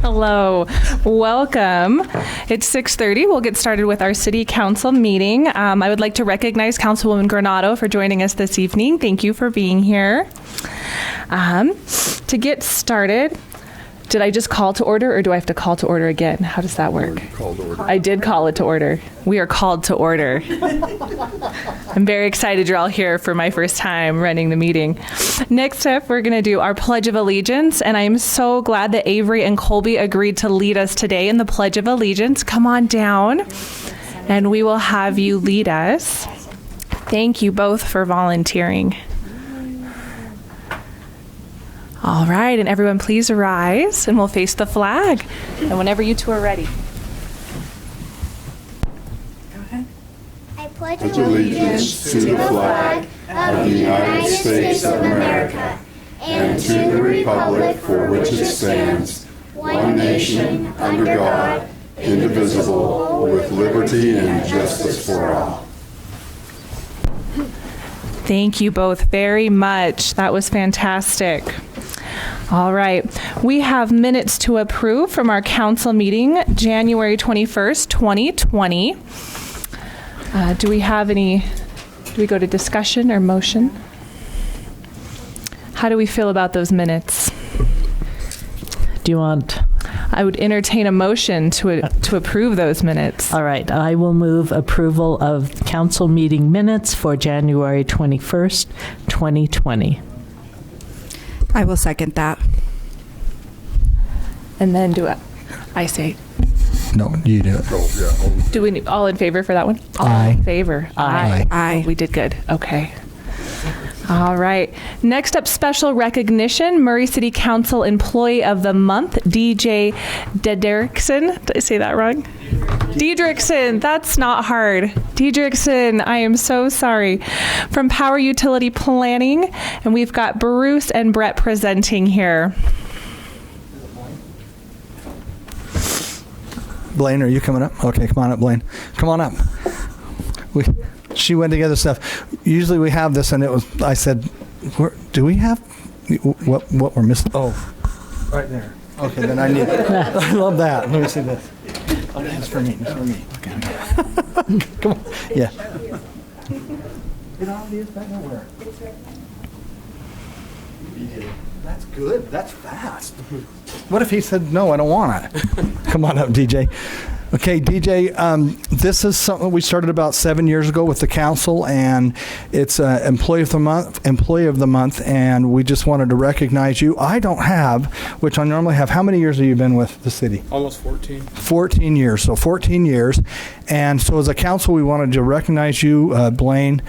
Hello. Welcome. It's 6:30. We'll get started with our City Council meeting. I would like to recognize Councilwoman Granado for joining us this evening. Thank you for being here. To get started, did I just call to order or do I have to call to order again? How does that work? Call to order. I did call it to order. We are called to order. I'm very excited you're all here for my first time running the meeting. Next up, we're going to do our Pledge of Allegiance, and I am so glad that Avery and Colby agreed to lead us today in the Pledge of Allegiance. Come on down, and we will have you lead us. Thank you both for volunteering. All right, and everyone please rise, and we'll face the flag. And whenever you two are ready. Go ahead. I pledge allegiance to the flag of the United States of America and to the republic for which it stands, one nation, under God, indivisible, with liberty and justice for all. Thank you both very much. That was fantastic. All right. We have minutes to approve from our council meeting, January 21st, 2020. Do we go to discussion or motion? How do we feel about those minutes? Do you want? I would entertain a motion to approve those minutes. All right. I will move approval of council meeting minutes for January 21st, 2020. I will second that. And then I say, No, you do it. Oh, yeah. do we all in favor for that one? All Aye. in favor. Aye. Aye. Oh, we did good. Okay. All right. Next up, special recognition, Murray City Council Employee of the Month, DJ Dedrickson. Did I say that wrong? Dedrickson. That's not hard. Dedrickson, I am so sorry. From Power Utility Planning, and we've got Bruce and Brett presenting here. Blaine, are you coming up? Okay, come on up, Blaine. Come on up. She went together stuff. Usually we have this, and I said, do we have what we're missing? Oh, right there. Okay, then I need it. I love that. Let me see this. Oh, that's for me. That's for me. Okay. Come on. Yeah. Get all these back nowhere. That's good. That's fast. What if he said, no, I don't want it? Come on up, DJ. Okay, DJ, this is something we started about 7 years ago with the council, and it's Employee of the Month, and we just wanted to recognize you. I don't have, which I normally have. How many years have you been with the city? Almost 14. 14 years, so 14 years. And so as a council, we wanted to recognize you. Blaine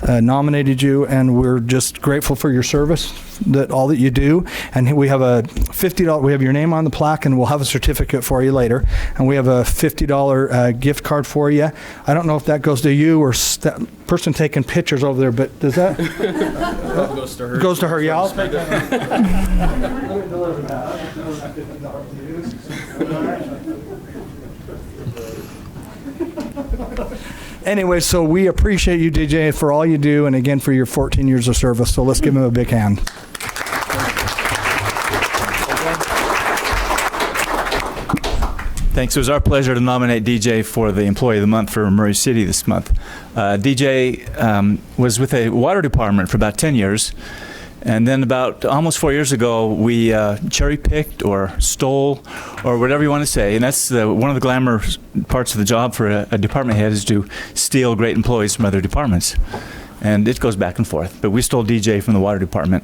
nominated you, and we're just grateful for your service, all that you do. And we have a $50, we have your name on the plaque, and we'll have a certificate for you later. And we have a $50 gift card for you. I don't know if that goes to you or that person taking pictures over there, but does that? Goes to her. Goes to her, yeah. Anyway, so we appreciate you, DJ, for all you do, and again for your 14 years of service. So let's give him a big hand. Thanks. It was our pleasure to nominate DJ for the Employee of the Month for Murray City this month. DJ was with the water department for about 10 years. And then about almost 4 years ago, we cherry-picked or stole or whatever you want to say. And that's one of the glamour parts of the job for a department head is to steal great employees from other departments. And it goes back and forth. But we stole DJ from the water department.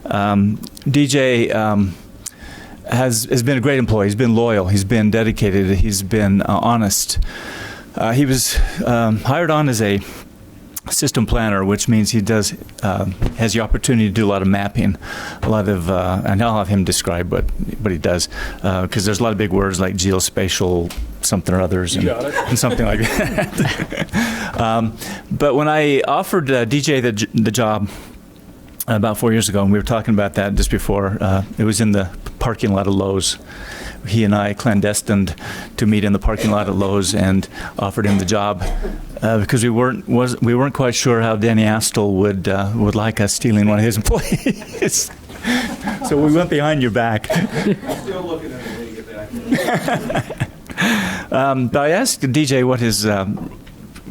DJ has been a great employee. He's been loyal. He's been dedicated. He's been honest. He was hired on as a system planner, which means he has the opportunity to do a lot of mapping, a lot of, and I'll have him describe what he does, because there's a lot of big words like geospatial something or others and something like that. But when I offered DJ the job about 4 years ago, and we were talking about that just before, it was in the parking lot of Lowe's. He and I clandestined to meet in the parking lot at Lowe's and offered him the job because we weren't quite sure how Danny Astle would like us stealing one of his employees. So we went behind your back. Still looking at it. But I asked DJ what his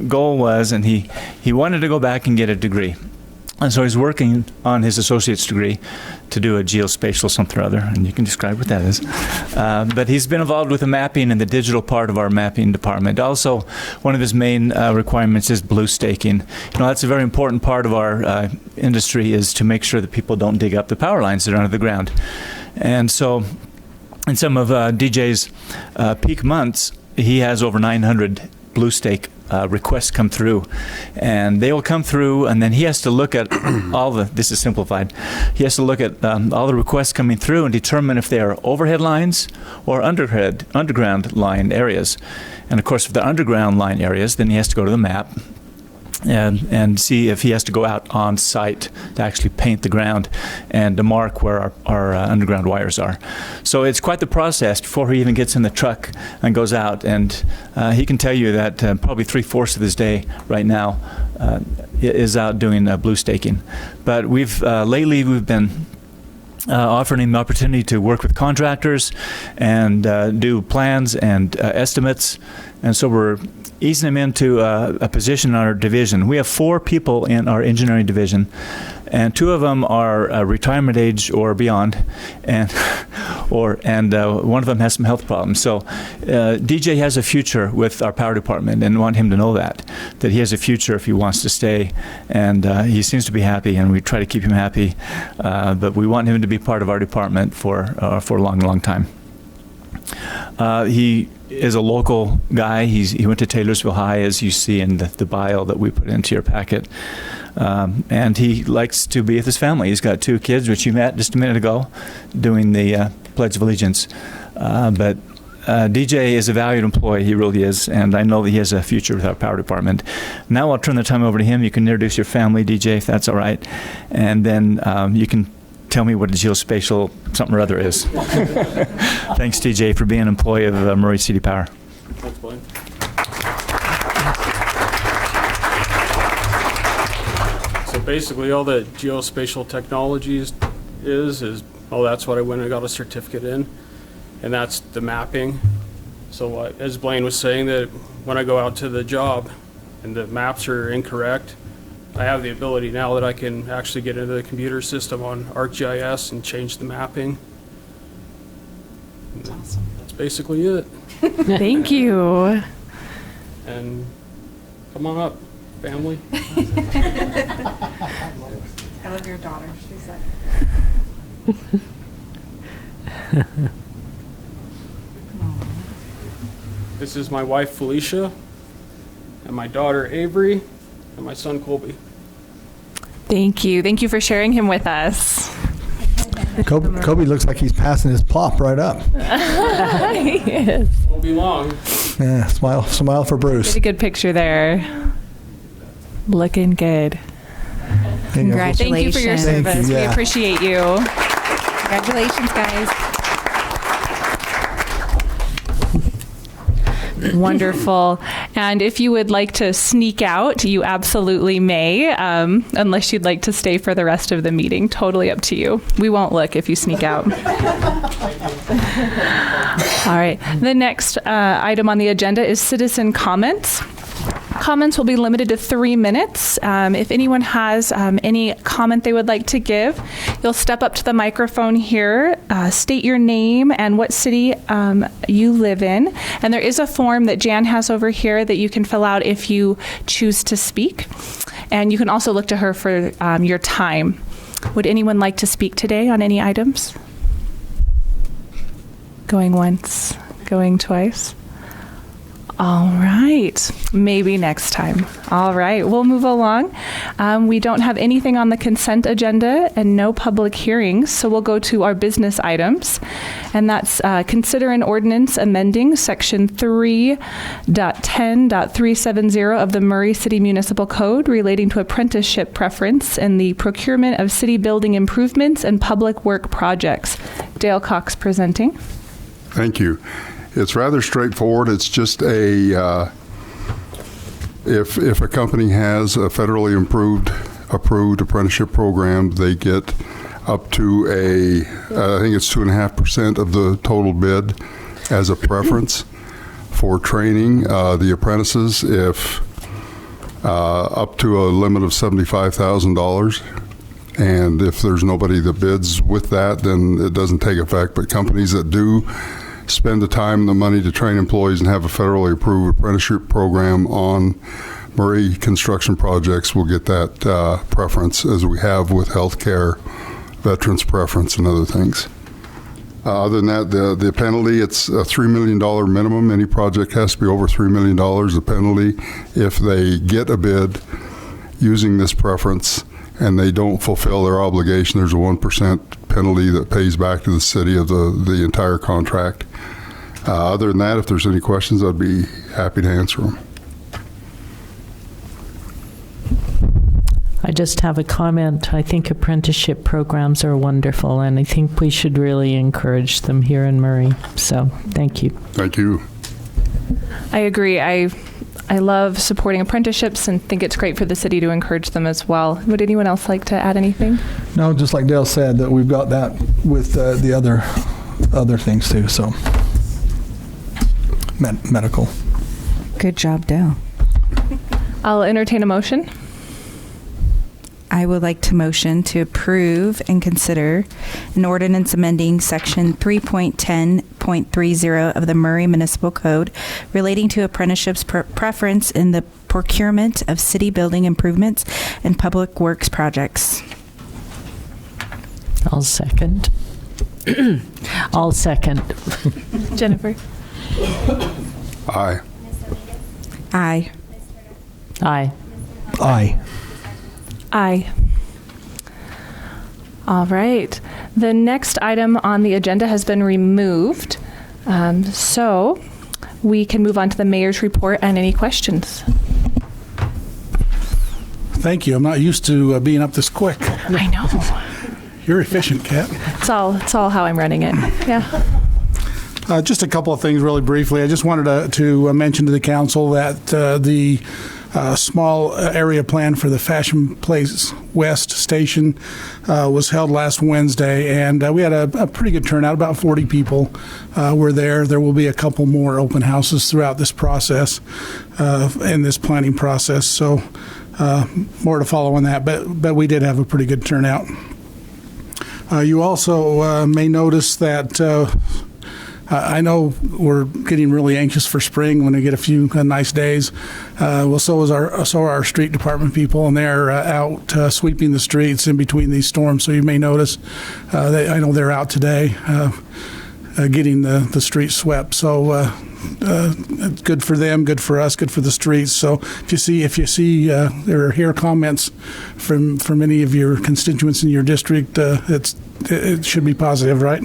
goal was, and he wanted to go back and get a degree. And so he's working on his associate's degree to do a geospatial something or other, and you can describe what that is. But he's been involved with the mapping and the digital part of our mapping department. Also, one of his main requirements is blue staking. That's a very important part of our industry, is to make sure that people don't dig up the power lines that are under the ground. And so in some of DJ's peak months, he has over 900 blue stake requests come through, and they will come through, and then he has to look at this is simplified, he has to look at all the requests coming through and determine if they are overhead lines or underground line areas. And of course, if they're underground line areas, then he has to go to the map and see if he has to go out on site to actually paint the ground and to mark where our underground wires are. So it's quite the process before he even gets in the truck and goes out. And he can tell you that probably 3/4 of his day right now is out doing blue staking. But lately we've been offering him the opportunity to work with contractors and do plans and estimates. And so we're easing him into a position in our division. We have 4 people in our engineering division, and 2 of them are retirement age or beyond, and one of them has some health problems. So DJ has a future with our power department, and want him to know that he has a future if he wants to stay. And he seems to be happy, and we try to keep him happy. But we want him to be part of our department for a long, long time. He is a local guy. He went to Taylorsville High, as you see in the bio that we put into your packet. And he likes to be with his family. He's got 2 kids, which you met just a minute ago, doing the Pledge of Allegiance. But DJ is a valued employee. He really is. And I know that he has a future with our power department. Now I'll turn the time over to him. You can introduce your family, DJ, if that's all right. And then you can tell me what a geospatial something or other is. Thanks, DJ, for being an employee of Murray City Power. Thanks, Blaine. So basically, all the geospatial technologies that's what I went and got a certificate in, and that's the mapping. So as Blaine was saying, that when I go out to the job and the maps are incorrect, I have the ability now that I can actually get into the computer system on ArcGIS and change the mapping. That's awesome. That's basically it. Thank you. And come on up, family. I love your daughter. She's like. This is my wife, Felicia, and my daughter, Avery, and my son, Colby. Thank you. Thank you for sharing him with us. Kobe looks like he's passing his plop right up. Yes. Won't be long. Yeah, smile for Bruce. Get a good picture there. Looking good. Congratulations. Thank you for your Thank service. you, We yeah. appreciate you. Congratulations, guys. Wonderful. And if you would like to sneak out, you absolutely may, unless you'd like to stay for the rest of the meeting. Totally up to you. We won't look if you sneak out. All right. The next item on the agenda is citizen comments. Comments will be limited to 3 minutes. If anyone has any comment they would like to give, you'll step up to the microphone here, state your name and what city you live in. And there is a form that Jan has over here that you can fill out if you choose to speak. And you can also look to her for your time. Would anyone like to speak today on any items? Going once, going twice. All right. Maybe next time. All right. We'll move along. We don't have anything on the consent agenda and no public hearings, so we'll go to our business items. And that's consider an ordinance amending Section 3.10.370 of the Murray City Municipal Code relating to apprenticeship preference in the procurement of city building improvements and public work projects. Dale Cox presenting. Thank you. It's rather straightforward. It's just if a company has a federally approved apprenticeship program, they get up to I think it's 2.5% of the total bid, as a preference for training the apprentices if up to a limit of $75,000. And if there's nobody that bids with that, then it doesn't take effect. But companies that do spend the time and the money to train employees and have a federally approved apprenticeship program on Murray construction projects will get that preference, as we have with healthcare, veterans preference, and other things. Other than that, the penalty, it's a $3 million minimum. Any project has to be over $3 million. The penalty, if they get a bid using this preference and they don't fulfill their obligation, there's a 1% penalty that pays back to the city of the entire contract. Other than that, if there's any questions, I'd be happy to answer them. I just have a comment. I think apprenticeship programs are wonderful, and I think we should really encourage them here in Murray. So, thank you. Thank you. I agree. I love supporting apprenticeships and think it's great for the city to encourage them as well. Would anyone else like to add anything? No, just like Dale said, that we've got that with the other things too. So medical. Good job, Dale. I'll entertain a motion. I would like to motion to approve and consider an ordinance amending Section 3.10.30 of the Murray Municipal Code relating to apprenticeships preference in the procurement of city building improvements and public works projects. I'll second. I'll second. Jennifer? Aye. Aye. Aye. Aye. Aye. All right. The next item on the agenda has been removed, so we can move on to the mayor's report and any questions. Thank you. I'm not used to being up this quick. I know. You're efficient, Kat. It's all how I'm running it. Yeah. Just a couple of things really briefly. I just wanted to mention to the council that the small area plan for the Fashion Place West station was held last Wednesday, and we had a pretty good turnout. About 40 people were there. There will be a couple more open houses throughout this process, in this planning process, so more to follow on that, but we did have a pretty good turnout. You also may notice that I know we're getting really anxious for spring when we get a few nice days. Well, so are our street department people, and they're out sweeping the streets in between these storms. So you may notice, I know they're out today getting the streets swept. So good for them, good for us, good for the streets. So if you see or hear comments from any of your constituents in your district, it should be positive, right?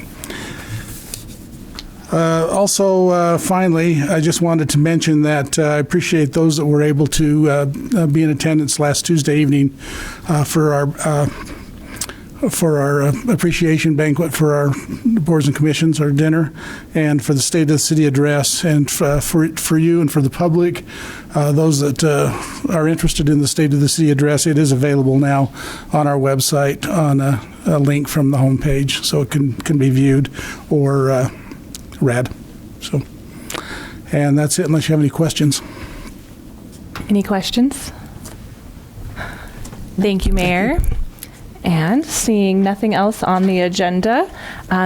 Also, finally, I just wanted to mention that I appreciate those that were able to be in attendance last Tuesday evening for our appreciation banquet for our boards and commissions, our dinner, and for the State of the City address, and for you and for the public, those that are interested in the State of the City address. It is available now on our website on a link from the homepage, so it can be viewed or read. So, and that's it, unless you have any questions. Any questions? Thank you, Mayor. And seeing nothing else on the agenda,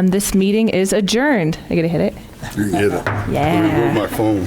this meeting is adjourned. I gotta hit it. You can get it. Yeah. Let me move my phone.